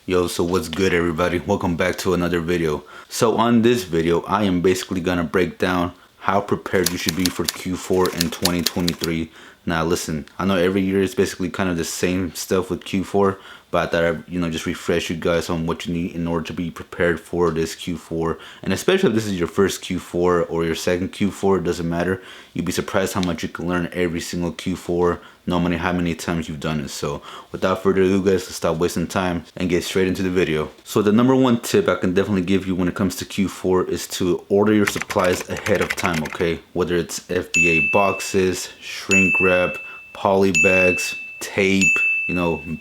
Yo, so what's good everybody? Welcome back to another video. So on this video, I am basically gonna break down how prepared you should be for Q4 in 2023. Now listen, I know every year is basically kind of the same stuff with Q4, but I thought I'd, just refresh you guys on what you need in order to be prepared for this Q4. And especially if this is your first Q4 or your second Q4, it doesn't matter. You'd be surprised how much you can learn every single Q4, no matter how many times you've done it. So without further ado guys, let's stop wasting time and get straight into the video. So the number one tip I can definitely give you when it comes to Q4 is to order your supplies ahead of time, okay? Whether it's FBA boxes, shrink wrap, poly bags, tape,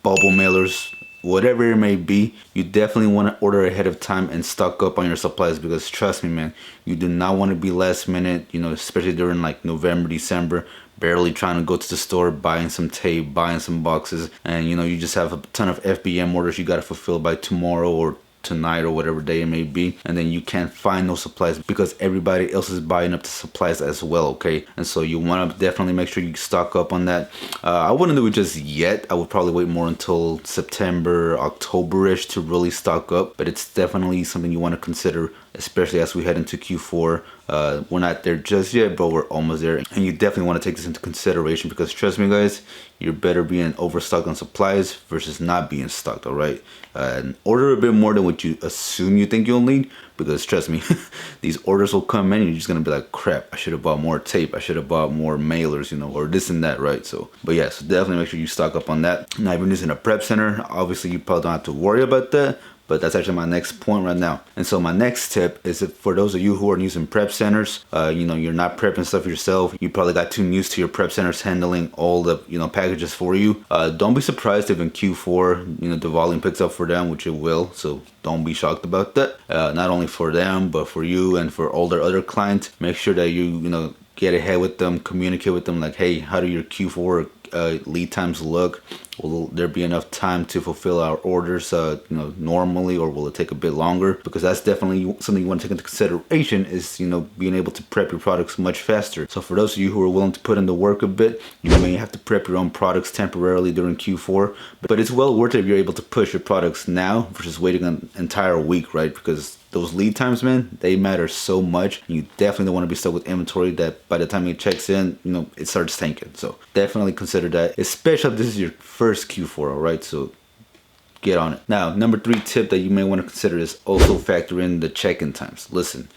bubble mailers, whatever it may be, you definitely want to order ahead of time and stock up on your supplies, because trust me man, you do not want to be last minute, especially during like November, December, barely trying to go to the store, buying some tape, buying some boxes, and you just have a ton of FBM orders you got to fulfill by tomorrow or tonight or whatever day it may be, and then you can't find those supplies because everybody else is buying up the supplies as well, okay? And so you want to definitely make sure you stock up on that. I wouldn't do it just yet. I would probably wait more until September, October-ish to really stock up, but it's definitely something you want to consider, especially as we head into Q4. We're not there just yet, but we're almost there, and you definitely want to take this into consideration, because trust me guys, you're better being overstocked on supplies versus not being stocked, all right? And order a bit more than what you assume you think you'll need, because trust me, these orders will come in and you're just gonna be like, crap, I should have bought more tape, I should have bought more mailers, or this and that, right? So but yeah, so definitely make sure you stock up on that. Now if you're using a prep center, obviously you probably don't have to worry about that, but that's actually my next point right now. And so my next tip is that for those of you who are using prep centers, you're not prepping stuff yourself, you probably got too used to your prep centers handling all the packages for you. Don't be surprised if in Q4 the volume picks up for them, which it will, so don't be shocked about that. Not only for them, but for you and for all their other clients. Make sure that you get ahead with them, communicate with them like, hey, how do your Q4 lead times look? Will there be enough time to fulfill our orders normally, or will it take a bit longer? Because that's definitely something you want to take into consideration, is being able to prep your products much faster. So for those of you who are willing to put in the work a bit, you may have to prep your own products temporarily during Q4, but it's well worth it if you're able to push your products now versus waiting an entire week, right? Because those lead times, man, they matter so much. You definitely don't want to be stuck with inventory that by the time it checks in, it starts tanking. So definitely consider that, especially if this is your first Q4, all right? So get on it. Now, number 3 tip that you may want to consider is also factor in the check-in times. Listen,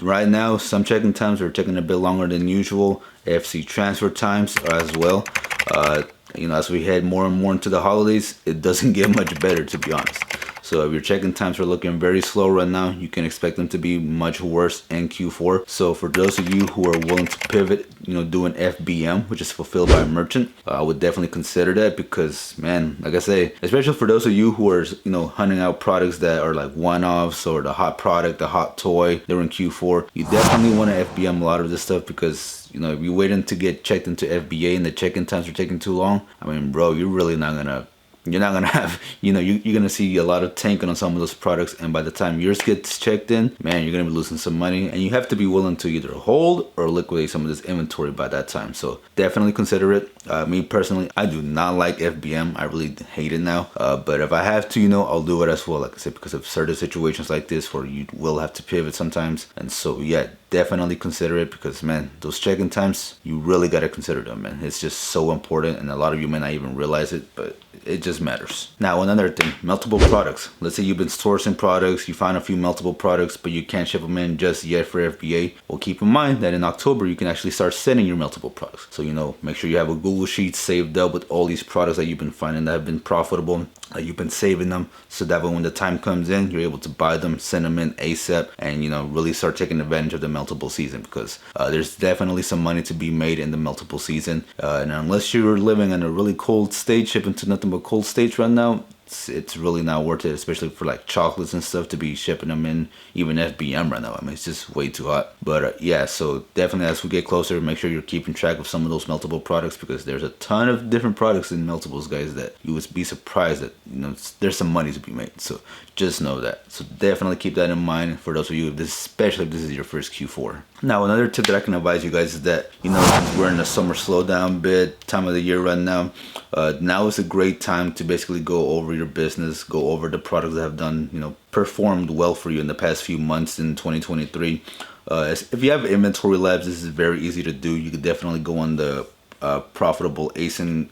right now, some check-in times are taking a bit longer than usual. FC transfer times as well. As we head more and more into the holidays, it doesn't get much better, to be honest. So if your check-in times are looking very slow right now, you can expect them to be much worse in Q4. So for those of you who are willing to pivot, doing FBM, which is fulfilled by a merchant, I would definitely consider that, because man, like I say, especially for those of you who are hunting out products that are like one-offs, or the hot product, the hot toy during Q4, you definitely want to FBM a lot of this stuff, because if you wait to get checked into FBA and the check-in times are taking too long, I mean bro, you're not gonna have, you're gonna see a lot of tanking on some of those products, and by the time yours gets checked in, man, you're gonna be losing some money, and you have to be willing to either hold or liquidate some of this inventory by that time. So definitely consider it. Me personally, I do not like FBM. I really hate it now. But if I have to, I'll do it as well, like I said, because of certain situations like this where you will have to pivot sometimes. And so yeah, definitely consider it, because man, those check-in times, you really got to consider them, man. It's just so important, and a lot of you may not even realize it, but it just matters. Now another thing, meltable products. Let's say you've been sourcing products, you find a few meltable products, but you can't ship them in just yet for FBA. Well, keep in mind that in October you can actually start sending your meltable products. So make sure you have a Google Sheet saved up with all these products that you've been finding that have been profitable, that you've been saving them, so that when the time comes in, you're able to buy them, send them in ASAP, and really start taking advantage of the meltable season, because there's definitely some money to be made in the meltable season, and unless you're living in a really cold state, shipping to nothing but cold states right now, it's really not worth it, especially for like chocolates and stuff, to be shipping them in even FBM right now. I mean, it's just way too hot. But yeah, so definitely as we get closer, make sure you're keeping track of some of those meltable products, because there's a ton of different products in meltables, guys, that you would be surprised that there's some money to be made. So just know that. So definitely keep that in mind for those of you, especially if this is your first Q4. Now another tip that I can advise you guys is that we're in a summer slowdown bit time of the year right now. Now is a great time to basically go over your business, go over the products that have done, performed well for you in the past few months in 2023. If you have inventory labs, this is very easy to do. You could definitely go on the profitable ASIN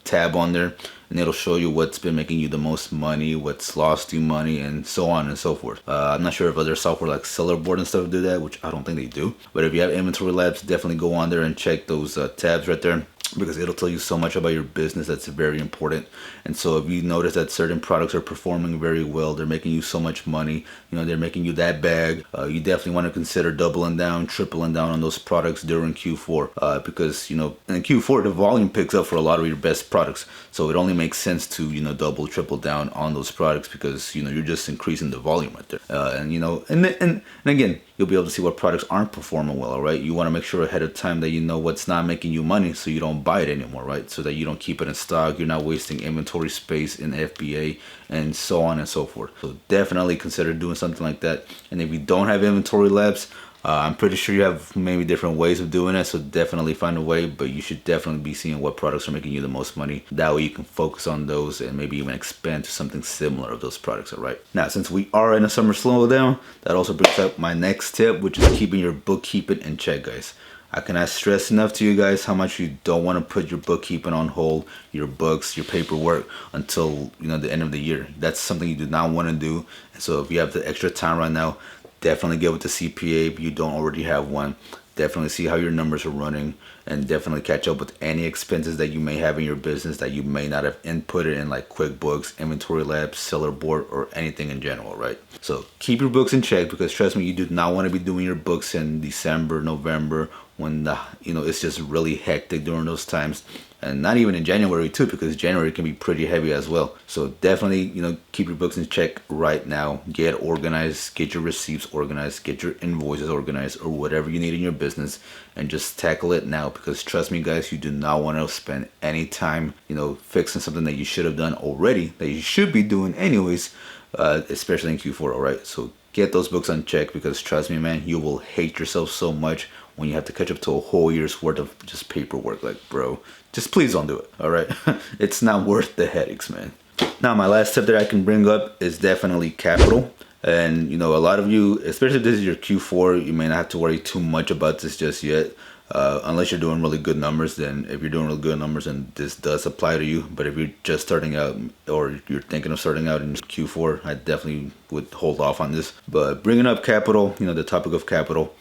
tab on there, and it'll show you what's been making you the most money, what's lost you money, and so on and so forth. I'm not sure if other software like Sellerboard and stuff do that, which I don't think they do. But if you have inventory labs, definitely go on there and check those tabs right there, because it'll tell you so much about your business that's very important. And so if you notice that certain products are performing very well, they're making you so much money, they're making you that bag, you definitely want to consider doubling down, tripling down on those products during Q4, because in Q4 the volume picks up for a lot of your best products, so it only makes sense to double, triple down on those products, because you're just increasing the volume right there. And again, you'll be able to see what products aren't performing well. All right, you want to make sure ahead of time that you know what's not making you money, so you don't buy it anymore, right? So that you don't keep it in stock, you're not wasting inventory space in FBA, and so on and so forth. So definitely consider doing something like that. And if you don't have inventory labs, I'm pretty sure you have maybe different ways of doing it, so definitely find a way, but you should definitely be seeing what products are making you the most money. That way you can focus on those and maybe even expand to something similar of those products. All right, now since we are in a summer slowdown, that also brings up my next tip, which is keeping your bookkeeping in check, guys. I cannot stress enough to you guys how much you don't want to put your bookkeeping on hold, your books, your paperwork, until the end of the year. That's something you do not want to do. And so if you have the extra time right now, definitely get with the CPA if you don't already have one. Definitely see how your numbers are running, and definitely catch up with any expenses that you may have in your business that you may not have inputted in, like QuickBooks, Inventory Labs, Sellerboard, or anything in general, right? So keep your books in check, because trust me, you do not want to be doing your books in December, November, when it's just really hectic during those times. And not even in January too, because January can be pretty heavy as well. So definitely, keep your books in check right now. Get organized, get your receipts organized, get your invoices organized, or whatever you need in your business, and just tackle it now. Because trust me, guys, you do not want to spend any time, fixing something that you should have done already, that you should be doing anyways, especially in Q4. All right, so get those books on check, because trust me, man, you will hate yourself so much when you have to catch up to a whole year's worth of just paperwork. Like, bro, just please don't do it. All right, it's not worth the headaches, man. Now, my last tip that I can bring up is definitely capital. And a lot of you, especially if this is your Q4, you may not have to worry too much about this just yet, unless you're doing really good numbers. Then if you're doing really good numbers, then this does apply to you. But if you're just starting out, or you're thinking of starting out in Q4, I definitely would hold off on this. But bringing up capital, the topic of capital,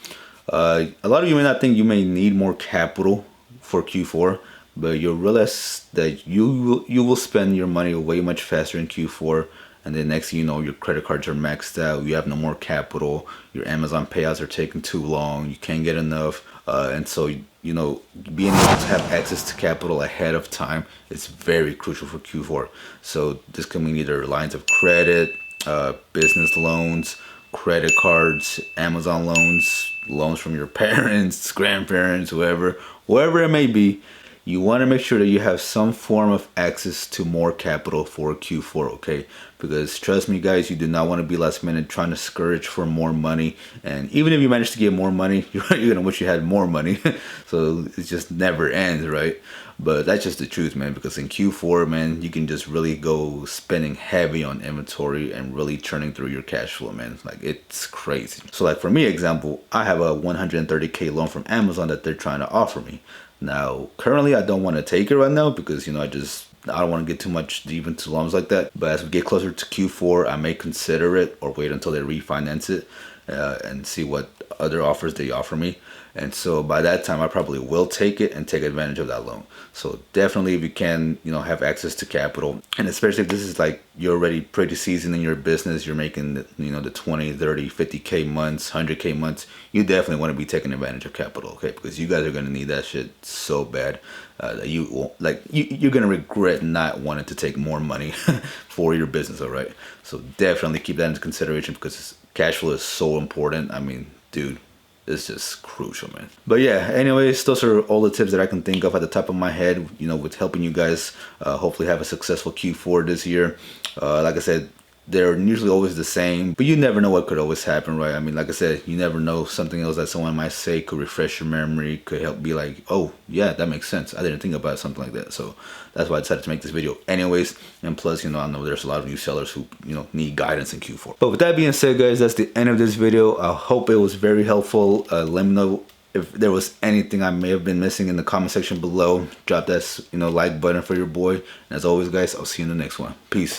a lot of you may not think you may need more capital for Q4, but you'll realize that you will spend your money way much faster in Q4, and then next thing you know, your credit cards are maxed out, you have no more capital, your Amazon payouts are taking too long, you can't get enough, and so being able to have access to capital ahead of time is very crucial for Q4. So this can mean either lines of credit, business loans, credit cards, Amazon loans, loans from your parents, grandparents, whoever it may be. You want to make sure that you have some form of access to more capital for Q4, okay? Because trust me, guys, you do not want to be last minute trying to scourge for more money. And even if you manage to get more money, you're going to wish you had more money. So it just never ends, right? But that's just the truth, man, because in Q4, man, you can just really go spending heavy on inventory and really churning through your cash flow, man. Like, it's crazy. So like for me, example, I have a 130K loan from Amazon that they're trying to offer me. Now, currently, I don't want to take it right now because, I don't want to get too much deep into loans like that. But as we get closer to Q4, I may consider it, or wait until they refinance it and see what other offers they offer me. And so by that time, I probably will take it and take advantage of that loan. So definitely, if you can, have access to capital, and especially if this is like you're already pretty seasoned in your business, you're making the 20, 30, 50K months, 100K months, you definitely want to be taking advantage of capital, okay? Because you guys are going to need that shit so bad that you won't, you're going to regret not wanting to take more money for your business, all right? So definitely keep that into consideration, because cash flow is so important. I mean, dude, it's just crucial, man. But yeah, anyways, those are all the tips that I can think of at the top of my head, with helping you guys hopefully have a successful Q4 this year. Like I said, they're usually always the same, but you never know what could always happen, right? I mean, like I said, you never know, something else that someone might say could refresh your memory, could help be like, oh yeah, that makes sense, I didn't think about something like that. So that's why I decided to make this video anyways. And plus, I know there's a lot of new sellers who need guidance in Q4. But with that being said, guys, that's the end of this video. I hope it was very helpful. Let me know if there was anything I may have been missing in the comment section below. Drop that like button for your boy, and as always, guys, I'll see you in the next one. Peace.